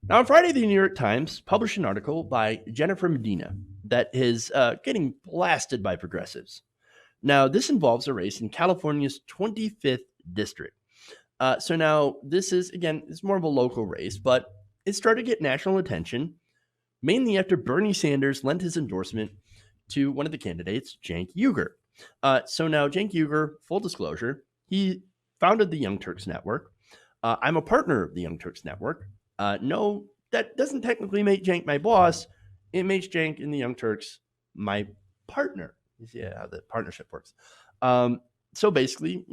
Now, on Friday, the New York Times published an article by Jennifer Medina that is getting blasted by progressives. Now, this involves a race in California's 25th district. So now this is, again, it's more of a local race, but it started to get national attention, mainly after Bernie Sanders lent his endorsement to one of the candidates, Cenk Uygur. So now Cenk Uygur, full disclosure, he founded the Young Turks Network. I'm a partner of the Young Turks Network. No, that doesn't technically make Cenk my boss. It makes Cenk and the Young Turks my partner. You see how the partnership works. So basically,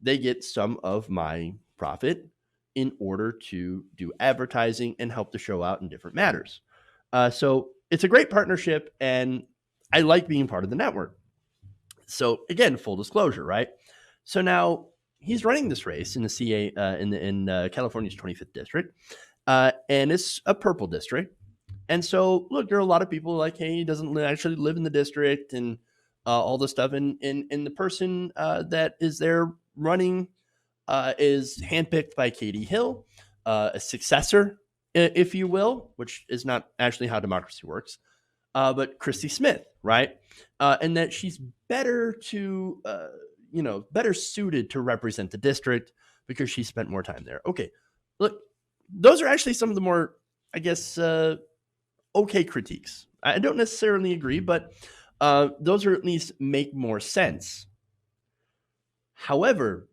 they get some of my profit in order to do advertising and help the show out in different matters. So it's a great partnership, and I like being part of the network. So again, full disclosure, right? So now he's running this race in the CA in California's 25th district, and it's a purple district. And so, look, there are a lot of people like, hey, he doesn't actually live in the district, and all this stuff. And the person that is there running is handpicked by Katie Hill, a successor, if you will, which is not actually how democracy works, but Christy Smith, right? And that she's better to, better suited to represent the district because she spent more time there. Okay, look, those are actually some of the more, I guess, okay critiques. I don't necessarily agree, but those are at least make more sense. However,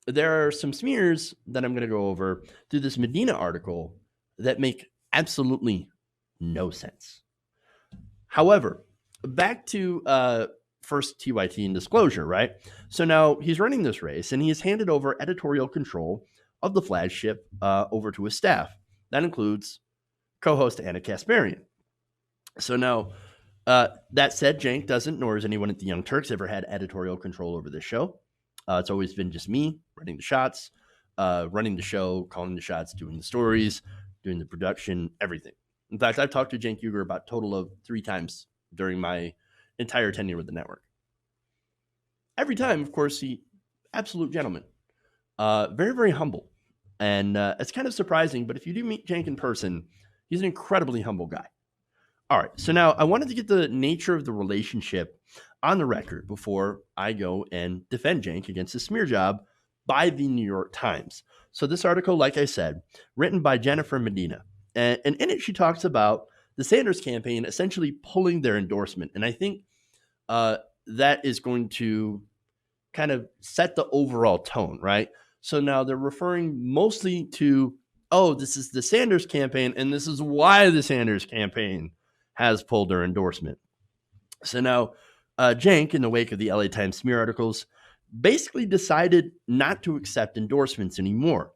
there are some smears that I'm going to go over through this Medina article that make absolutely no sense. However, back to first TYT and disclosure, right? So now he's running this race and he has handed over editorial control of the flagship over to his staff. That includes co-host Anna Kasparian. So now, that said, Cenk doesn't, nor has anyone at the Young Turks ever had editorial control over this show. It's always been just me running the shots, running the show, calling the shots, doing the stories, doing the production, everything. In fact, I've talked to Cenk Uygur about a total of 3 times during my entire tenure with the network. Every time, of course, he absolute gentleman, very, very humble. And it's kind of surprising, but if you do meet Cenk in person, he's an incredibly humble guy. All right, so now I wanted to get the nature of the relationship on the record before I go and defend Cenk against the smear job by the New York Times. So this article, like I said, written by Jennifer Medina, and in it she talks about the Sanders campaign essentially pulling their endorsement. And I think that is going to kind of set the overall tone, right? So now they're referring mostly to, oh, this is the Sanders campaign, and this is why the Sanders campaign has pulled their endorsement. So now Cenk, in the wake of the LA Times smear articles, basically decided not to accept endorsements anymore.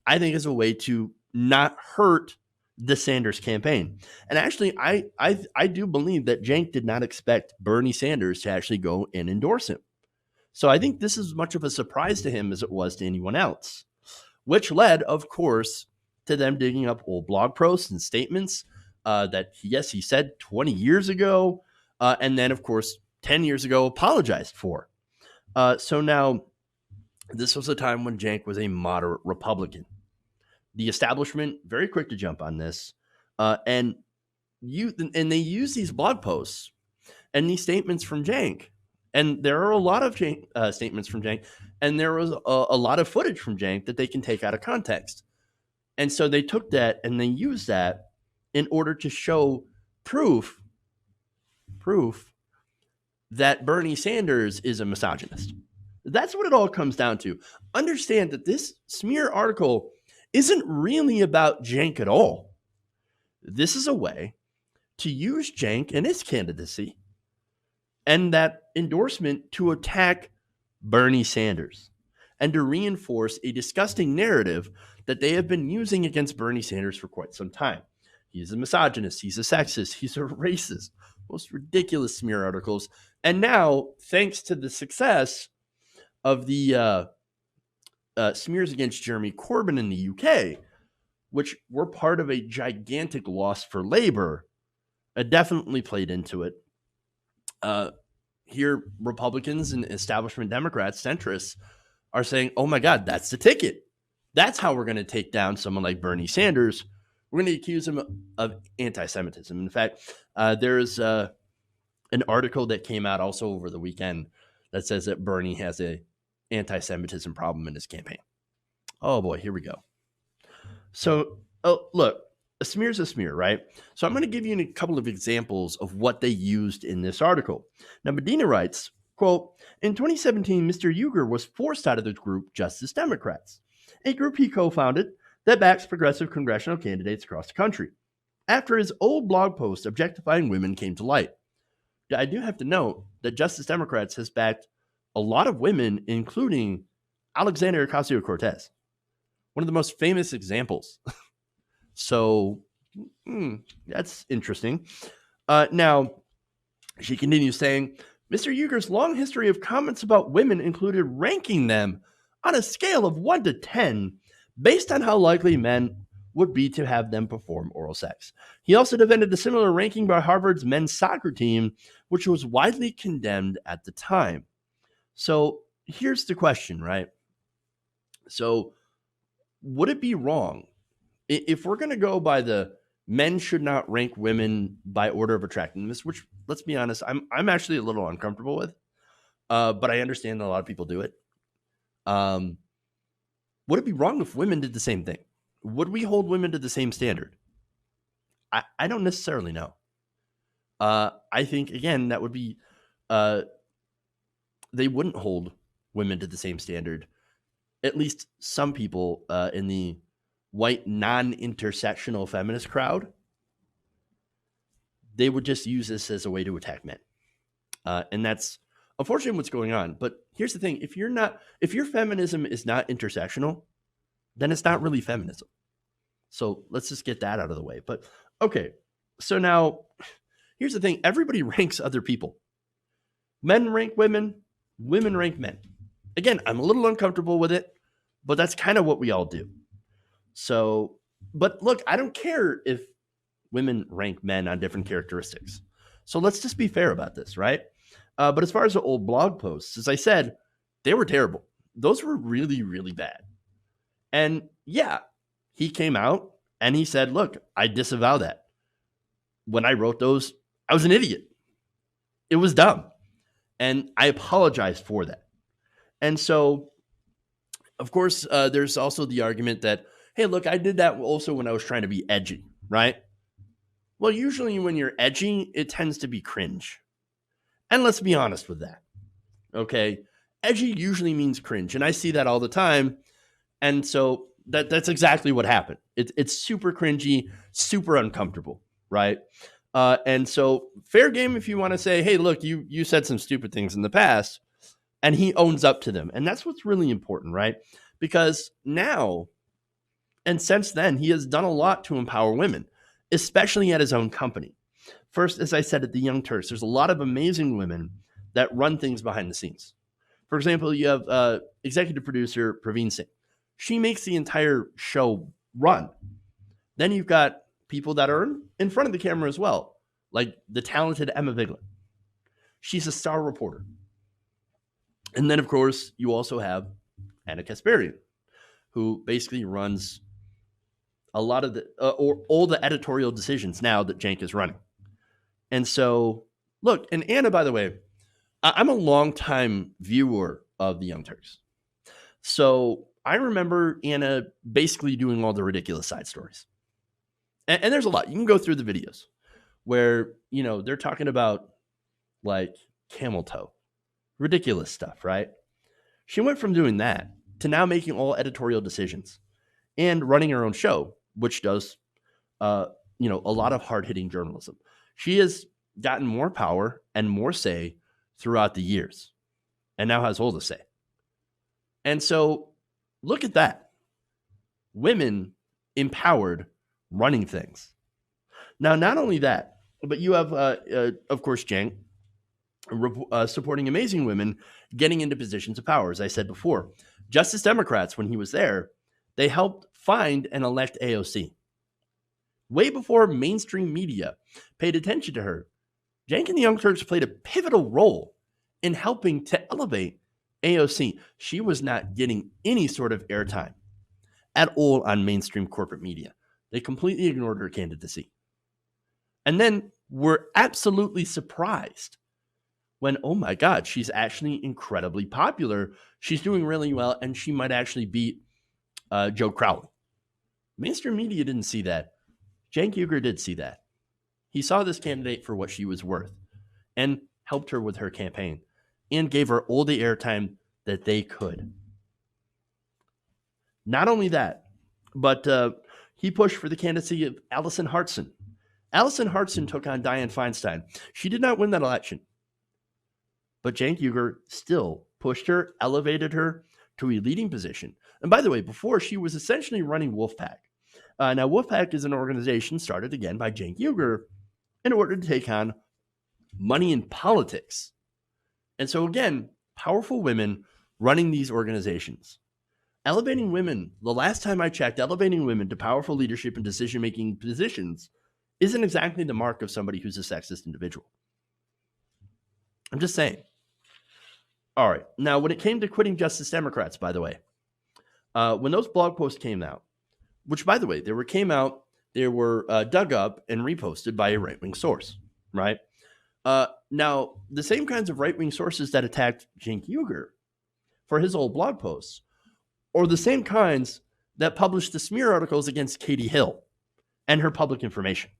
I think as a way to not hurt the Sanders campaign. And actually, I do believe that Cenk did not expect Bernie Sanders to actually go and endorse him. So I think this is as much of a surprise to him as it was to anyone else, which led, of course, to them digging up old blog posts and statements that, yes, he said 20 years ago, and then, of course, 10 years ago apologized for. So now, this was a time when Cenk was a moderate Republican. The establishment, very quick to jump on this, and they use these blog posts and these statements from Cenk. And there are a lot of statements from Cenk, and there was a lot of footage from Cenk that they can take out of context. And so they took that and they used that in order to show proof that Bernie Sanders is a misogynist. That's what it all comes down to. Understand that this smear article isn't really about Cenk at all. This is a way to use Cenk and his candidacy and that endorsement to attack Bernie Sanders and to reinforce a disgusting narrative that they have been using against Bernie Sanders for quite some time. He's a misogynist, he's a sexist, he's a racist. Most ridiculous smear articles. And now, thanks to the success of the smears against Jeremy Corbyn in the UK, which were part of a gigantic loss for Labour, it definitely played into it. Here, Republicans and establishment Democrats, centrists, are saying, oh my God, that's the ticket. That's how we're going to take down someone like Bernie Sanders, we're going to accuse him of anti-Semitism. In fact, there's an article that came out also over the weekend that says that Bernie has a anti-Semitism problem in his campaign. Oh boy, here we go. So, look, a smear is a smear, right? So I'm going to give you a couple of examples of what they used in this article. Now, Medina writes, quote, in 2017, Mr. Uygur was forced out of the group Justice Democrats, a group he co-founded that backs progressive congressional candidates across the country, after his old blog post objectifying women came to light. I do have to note that Justice Democrats has backed a lot of women, including Alexandria Ocasio-Cortez, one of the most famous examples. So that's interesting. Now, she continues saying, Mr. Uygur's long history of comments about women included ranking them on a scale of 1 to 10 based on how likely men would be to have them perform oral sex. He also defended a similar ranking by Harvard's men's soccer team, which was widely condemned at the time. So here's the question, right? So would it be wrong if we're going to go by the men should not rank women by order of attractiveness, which, let's be honest, I'm actually a little uncomfortable with, but I understand that a lot of people do it. Would it be wrong if women did the same thing? Would we hold women to the same standard? I don't necessarily know. I think, again, that would be, they wouldn't hold women to the same standard. At least some people in the white non-intersectional feminist crowd, they would just use this as a way to attack men. And that's unfortunately what's going on. But here's the thing. If your feminism is not intersectional, then it's not really feminism. So let's just get that out of the way. But okay, so now here's the thing. Everybody ranks other people. Men rank women, women rank men. Again, I'm a little uncomfortable with it, but that's kind of what we all do. So, but look, I don't care if women rank men on different characteristics. So let's just be fair about this, right? But as far as the old blog posts, as I said, they were terrible. Those were really, really bad. And yeah, he came out and he said, look, I disavow that. When I wrote those, I was an idiot. It was dumb. And I apologize for that. And so, of course, there's also the argument that, hey, look, I did that also when I was trying to be edgy, right? Well, usually when you're edgy, it tends to be cringe. And let's be honest with that, okay? Edgy usually means cringe, and I see that all the time. And so that's exactly what happened. It's super cringy, super uncomfortable, right? And so fair game if you want to say, hey, look, you said some stupid things in the past, and he owns up to them. And that's what's really important, right? Because now, and since then, he has done a lot to empower women, especially at his own company. First, as I said, at the Young Turks, there's a lot of amazing women that run things behind the scenes. For example, you have executive producer Praveen Singh. She makes the entire show run. Then you've got people that are in front of the camera as well, like the talented Emma Vigeland. She's a star reporter. And then, of course, you also have Anna Kasparian, who basically runs a lot of the or all the editorial decisions now that Cenk is running. And so, look, and Anna, by the way, I'm a longtime viewer of the Young Turks. So I remember Anna basically doing all the ridiculous side stories. And there's a lot. You can go through the videos where, you know, they're talking about like camel toe, ridiculous stuff, right? She went from doing that to now making all editorial decisions and running her own show, which does, a lot of hard-hitting journalism. She has gotten more power and more say throughout the years and now has all the say. And so look at that. Women empowered running things. Now, not only that, but you have, of course, Cenk supporting amazing women getting into positions of power. As I said before, Justice Democrats, when he was there, they helped find and elect AOC. Way before mainstream media paid attention to her, Cenk and the Young Turks played a pivotal role in helping to elevate AOC. She was not getting any sort of airtime at all on mainstream corporate media. They completely ignored her candidacy. And then were absolutely surprised when, oh my God, she's actually incredibly popular. She's doing really well, and she might actually beat Joe Crowley. Mainstream media didn't see that. Cenk Uygur did see that. He saw this candidate for what she was worth and helped her with her campaign and gave her all the airtime that they could. Not only that, but he pushed for the candidacy of Allison Hartson. Allison Hartson took on Dianne Feinstein. She did not win that election. But Cenk Uygur still pushed her, elevated her to a leading position. And by the way, before she was essentially running Wolfpack. Now, Wolfpack is an organization started again by Cenk Uygur in order to take on money in politics. And so again, powerful women running these organizations. Elevating women, the last time I checked, elevating women to powerful leadership and decision-making positions isn't exactly the mark of somebody who's a sexist individual. I'm just saying. All right. Now, when it came to quitting Justice Democrats, by the way, when those blog posts came out, which, by the way, they were dug up and reposted by a right-wing source, right? Now, the same kinds of right-wing sources that attacked Cenk Uygur for his old blog posts are the same kinds that published the smear articles against Katie Hill and her public information.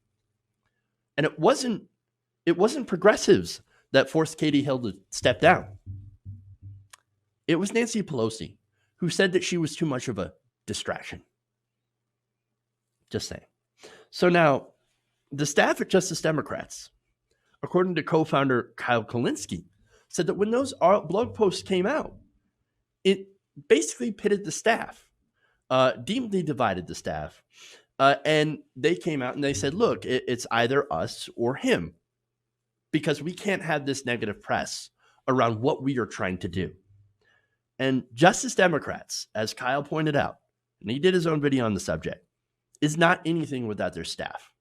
And it wasn't progressives that forced Katie Hill to step down. It was Nancy Pelosi, who said that she was too much of a distraction. Just saying. So now, the staff at Justice Democrats, according to co-founder Kyle Kulinski, said that when those blog posts came out, it basically pitted the staff, deeply divided the staff, and they came out and they said, look, it's either us or him, because we can't have this negative press around what we are trying to do. And Justice Democrats, as Kyle pointed out, and he did his own video on the subject, is not anything without their staff.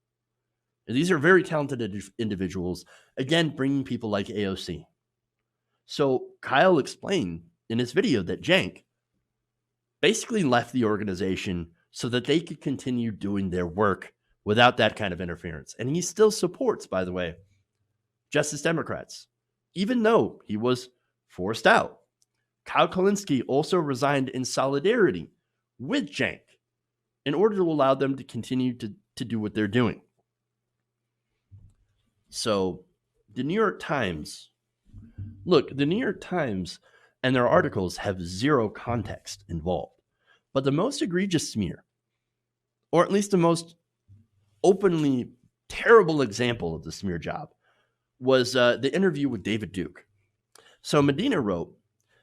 And these are very talented individuals, again, bringing people like AOC. So Kyle explained in his video that Cenk basically left the organization so that they could continue doing their work without that kind of interference. And he still supports, by the way, Justice Democrats, even though he was forced out. Kyle Kulinski also resigned in solidarity with Cenk in order to allow them to continue to do what they're doing. So the New York Times, look, the New York Times and their articles have zero context involved. But the most egregious smear, or at least the most openly terrible example of the smear job, was the interview with David Duke. So Medina wrote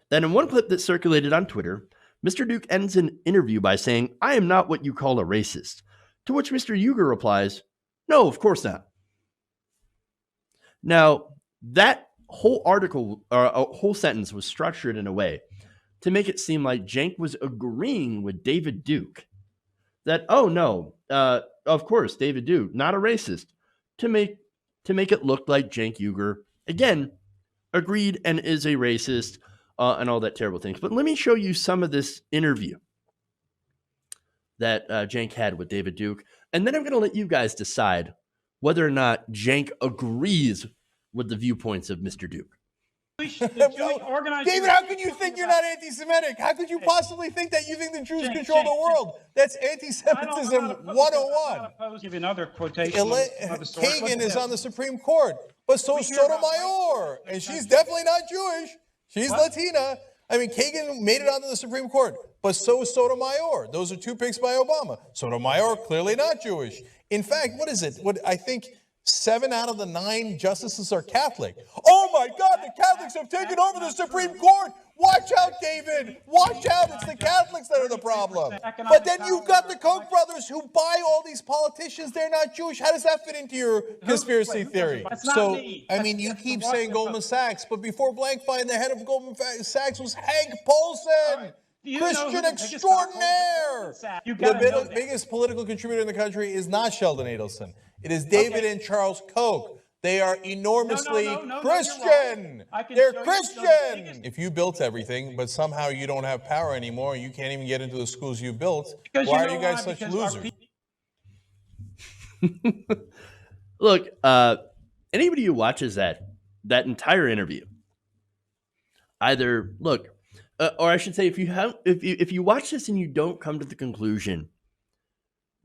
that in one clip that circulated on Twitter, Mr. Duke ends an interview by saying, "I am not what you call a racist," to which Mr. Uygur replies, "No, of course not." Now, that whole article, or a whole sentence, was structured in a way to make it seem like Cenk was agreeing with David Duke that, oh no, of course, David Duke, not a racist, to make it look like Cenk Uygur, again, agreed and is a racist and all that terrible things. But let me show you some of this interview that Cenk had with David Duke, and then I'm going to let you guys decide whether or not Cenk agrees with the viewpoints of Mr. Duke. David, how can you think you're not anti-Semitic? How could you possibly think that you think the Jews control the world? That's anti-Semitism 101. I'll give you another quotation. Kagan is on the Supreme Court, but so is Sotomayor, and she's definitely not Jewish. She's Latina. I mean, Kagan made it onto the Supreme Court, but so is Sotomayor. Those are two picks by Obama. Sotomayor, clearly not Jewish. In fact, what is it? I think 7 out of the 9 justices are Catholic. Oh my God, the Catholics have taken over the Supreme Court. Watch out, David. Watch out. It's the Catholics that are the problem. But then you've got the Koch brothers who buy all these politicians. They're not Jewish. How does that fit into your conspiracy theory? So, I mean, you keep saying Goldman Sachs, but before Blankfein, the head of Goldman Sachs was Hank Paulson. Christian extraordinaire. The biggest political contributor in the country is not Sheldon Adelson. It is David and Charles Koch. They are enormously Christian. They're Christian. If you built everything, but somehow you don't have power anymore, you can't even get into the schools you built, why are you guys such losers? Look, anybody who watches that entire interview, either look, or I should say, if you watch this and you don't come to the conclusion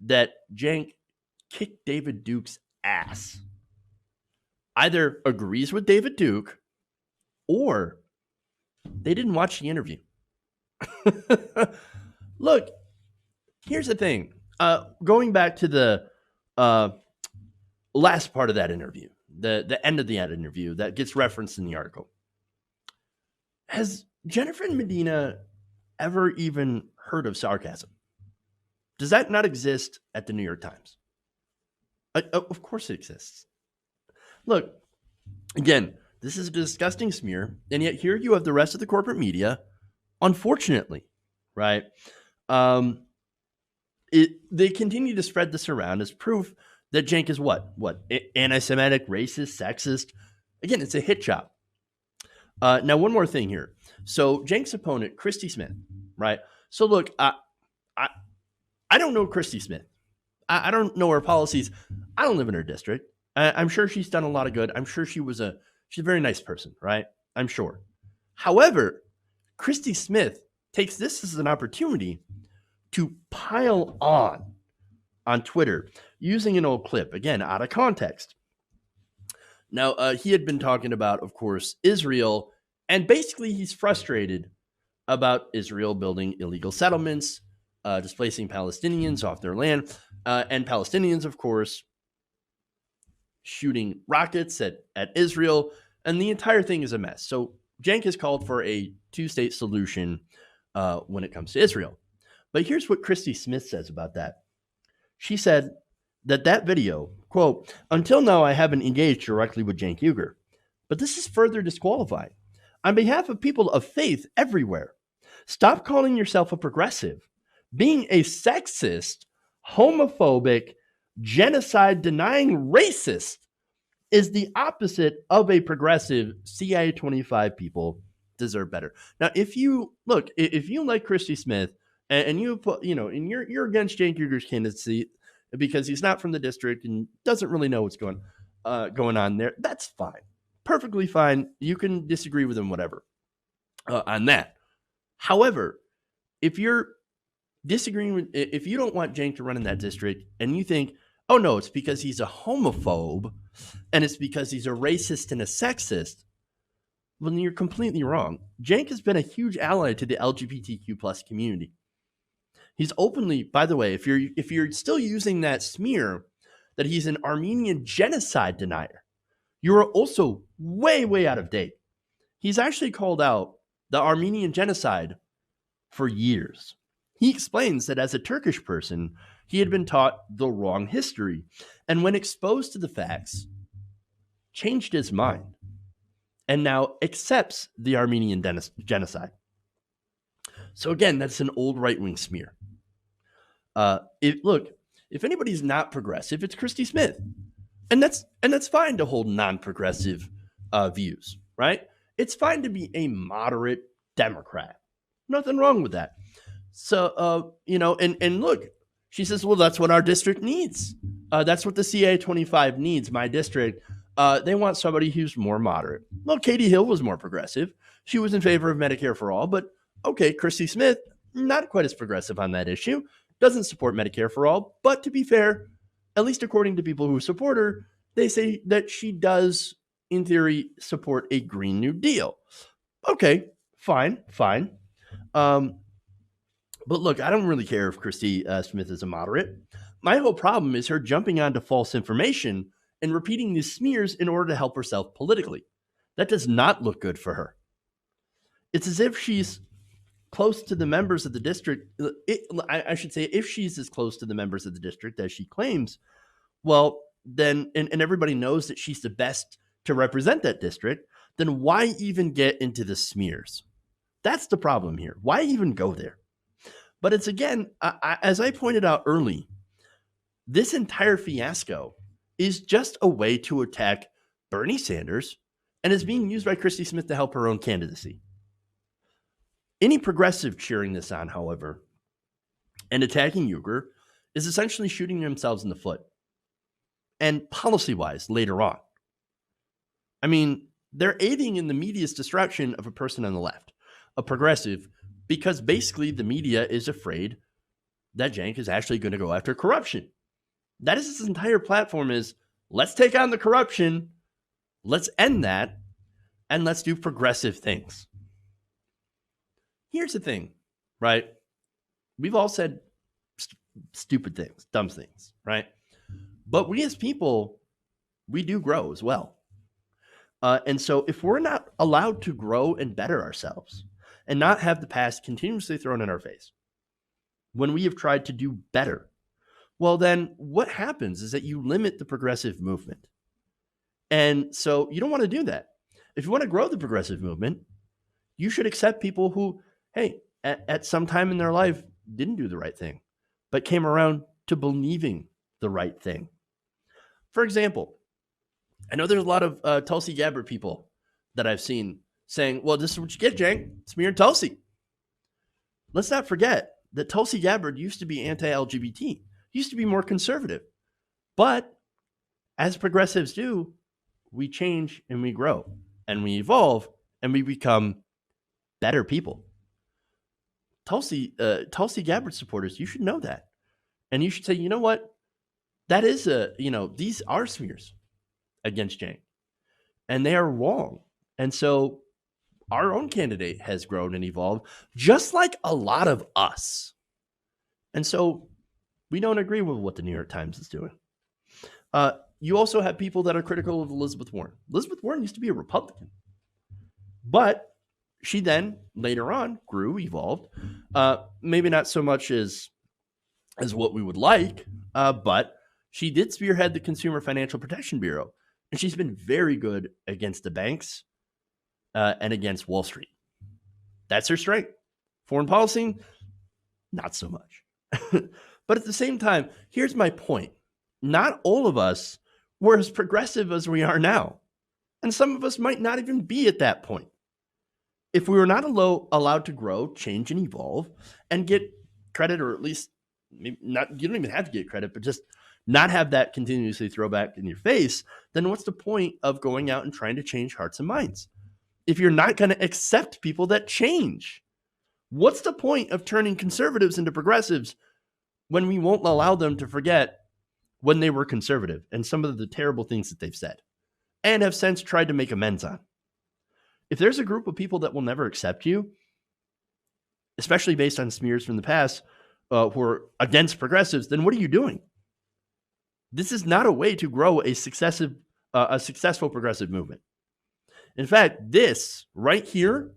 that Cenk kicked David Duke's ass, either agrees with David Duke or they didn't watch the interview. Look, here's the thing. Going back to the last part of that interview, the end of the interview that gets referenced in the article. Has Jennifer Medina ever even heard of sarcasm? Does that not exist at the New York Times? Of course it exists. Look, again, this is a disgusting smear, and yet here you have the rest of the corporate media, unfortunately, right? They continue to spread this around as proof that Cenk is what? Anti-Semitic, racist, sexist. Again, it's a hit job. Now, one more thing here. So Cenk's opponent, Christy Smith, right? So look, I don't know Christy Smith. I don't know her policies. I don't live in her district. I'm sure she's done a lot of good. I'm sure she's a very nice person, right? I'm sure. However, Christy Smith takes this as an opportunity to pile on Twitter using an old clip, again, out of context. Now, he had been talking about, of course, Israel, and basically he's frustrated about Israel building illegal settlements, displacing Palestinians off their land, and Palestinians, of course, shooting rockets at Israel, and the entire thing is a mess. So Cenk has called for a two-state solution when it comes to Israel. But here's what Christy Smith says about that. She said that video, quote, "Until now, I haven't engaged directly with Cenk Uygur, but this is further disqualifying. On behalf of people of faith everywhere, stop calling yourself a progressive. Being a sexist, homophobic, genocide-denying racist is the opposite of a progressive. CIA 25 people deserve better." Now, if you like Christy Smith and you put, and you're against Cenk Uygur's candidacy because he's not from the district and doesn't really know what's going on there, that's fine. Perfectly fine. You can disagree with him, whatever, on that. However, if you're disagreeing with, if you don't want Cenk to run in that district and you think, oh no, it's because he's a homophobe and it's because he's a racist and a sexist, well, then you're completely wrong. Cenk has been a huge ally to the LGBTQ plus community. He's openly, by the way, if you're still using that smear that he's an Armenian genocide denier, you are also way, way out of date. He's actually called out the Armenian genocide for years. He explains that as a Turkish person, he had been taught the wrong history, and when exposed to the facts, changed his mind, and now accepts the Armenian genocide. So again, that's an old right-wing smear. If anybody's not progressive, it's Christy Smith, and that's fine to hold non-progressive views, right? It's fine to be a moderate Democrat. Nothing wrong with that. So and look, she says, well, that's what our district needs. That's what the CA 25 needs. My district, they want somebody who's more moderate. Well, Katie Hill was more progressive. She was in favor of Medicare for all, but okay, Christy Smith, not quite as progressive on that issue. Doesn't support Medicare for all, but to be fair, at least according to people who support her, they say that she does, in theory, support a Green New Deal. Okay, fine. But look, I don't really care if Christy Smith is a moderate. My whole problem is her jumping onto false information and repeating these smears in order to help herself politically. That does not look good for her. It's as if she's close to the members of the district. I should say, if she's as close to the members of the district as she claims, well, then, and everybody knows that she's the best to represent that district, then why even get into the smears? That's the problem here. Why even go there? But it's, again, as I pointed out early, this entire fiasco is just a way to attack Bernie Sanders and is being used by Christy Smith to help her own candidacy. Any progressive cheering this on, however, and attacking Uygur is essentially shooting themselves in the foot. and policy-wise later on. I mean, they're aiding in the media's destruction of a person on the left, a progressive, because basically the media is afraid that Cenk is actually going to go after corruption. That is his entire platform is, let's take on the corruption, let's end that, and let's do progressive things. Here's the thing, right? We've all said stupid things, dumb things, right? But we as people, we do grow as well. And so if we're not allowed to grow and better ourselves and not have the past continuously thrown in our face when we have tried to do better, well, then what happens is that you limit the progressive movement. And so you don't want to do that. If you want to grow the progressive movement, you should accept people who, hey, at some time in their life didn't do the right thing, but came around to believing the right thing. For example, I know there's a lot of Tulsi Gabbard people that I've seen saying, well, this is what you get, Cenk. Smear Tulsi. Let's not forget that Tulsi Gabbard used to be anti-LGBT, used to be more conservative. But as progressives do, we change and we grow and we evolve and we become better people. Tulsi Gabbard supporters, you should know that. And you should say, you know what? That is these are smears against Cenk, and they are wrong. And so our own candidate has grown and evolved, just like a lot of us. And so we don't agree with what the New York Times is doing. You also have people that are critical of Elizabeth Warren. Elizabeth Warren used to be a Republican, but she then later on grew, evolved, maybe not so much as what we would like, but she did spearhead the Consumer Financial Protection Bureau, and she's been very good against the banks and against Wall Street. That's her strength. Foreign policy, not so much. But at the same time, here's my point. Not all of us were as progressive as we are now, and some of us might not even be at that point. If we were not allowed to grow, change, and evolve, and get credit, or at least maybe not, you don't even have to get credit, but just not have that continuously throw back in your face, then what's the point of going out and trying to change hearts and minds? If you're not going to accept people that change, what's the point of turning conservatives into progressives when we won't allow them to forget when they were conservative and some of the terrible things that they've said and have since tried to make amends on? If there's a group of people that will never accept you, especially based on smears from the past who are against progressives, then what are you doing? This is not a way to grow a successful progressive movement. In fact, this right here,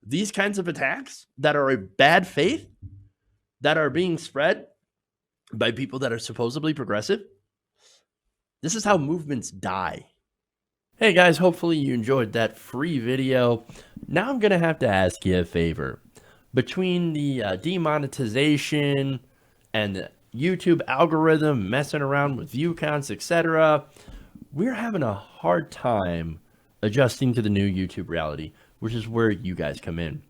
these kinds of attacks that are a bad faith, that are being spread by people that are supposedly progressive, this is how movements die. Hey guys, hopefully you enjoyed that free video. Now I'm going to have to ask you a favor. Between the demonetization and the YouTube algorithm messing around with view counts, etc., we're having a hard time adjusting to the new YouTube reality, which is where you guys come in.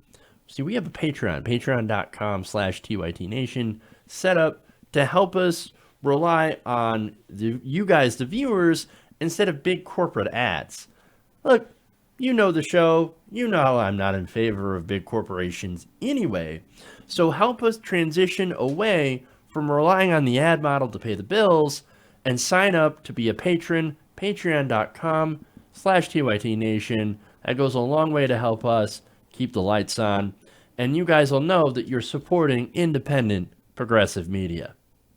See, we have a Patreon, patreon.com/TYTNation, set up to help us rely on you guys, the viewers, instead of big corporate ads. Look, you know the show. You know I'm not in favor of big corporations anyway. So help us transition away from relying on the ad model to pay the bills and sign up to be a patron, patreon.com/TYTNation. That goes a long way to help us keep the lights on. And you guys will know that you're supporting independent progressive media.